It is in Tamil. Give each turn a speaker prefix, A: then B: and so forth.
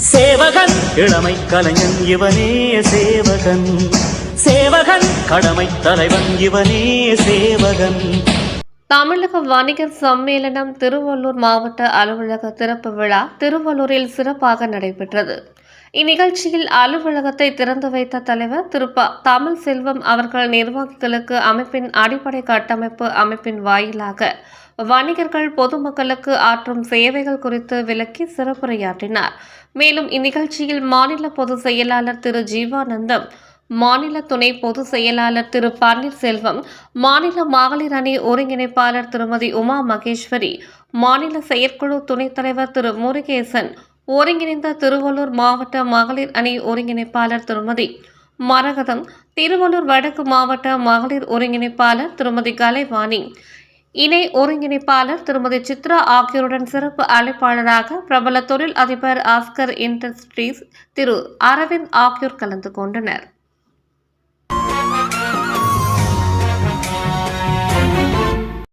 A: சேவகன் இளமை கலைஞன் இவனே சேவகன், சேவகன் கடமை தலைவன் இவனே சேவகன்.
B: தமிழக வணிகர் சம்மேளனம் திருவள்ளூர் மாவட்ட அலுவலக திறப்பு விழா திருவள்ளூரில் சிறப்பாக நடைபெற்றது. இந்நிகழ்ச்சியில் அலுவலகத்தை திறந்து வைத்த தலைவர் திரு தமிழ் செல்வம் அவர்கள் நிர்வாகிகளுக்கு அமைப்பின் அடிப்படை கட்டமைப்பு அமைப்பின் வாயிலாக வணிகர்கள் பொதுமக்களுக்கு ஆற்றும் சேவைகள் குறித்து விளக்கி சிறப்புரையாற்றினார். மேலும் இந்நிகழ்ச்சியில் மாநில பொதுச் செயலாளர் திரு ஜீவானந்தம், மாநில துணை பொதுச் செயலாளர் திரு பன்னீர்செல்வம், மாநில மகளிர் அணி ஒருங்கிணைப்பாளர் திருமதி உமா மகேஸ்வரி, மாநில செயற்குழு துணைத் தலைவர் திரு முருகேசன், ஒருங்கிணைந்த திருவள்ளூர் மாவட்ட மகளிர் அணி ஒருங்கிணைப்பாளர் திருமதி மரகதம், திருவள்ளூர் வடக்கு மாவட்ட மகளிர் ஒருங்கிணைப்பாளர் திருமதி கலைவாணி, இணை ஒருங்கிணைப்பாளர் திருமதி சித்ரா ஆகியோருடன் சிறப்பு அழைப்பாளராக பிரபல தொழில் அதிபர் ஆஸ்கர் இண்டஸ்ட்ரீஸ் திரு அரவிந்த் ஆகியோர் கலந்து கொண்டனர்.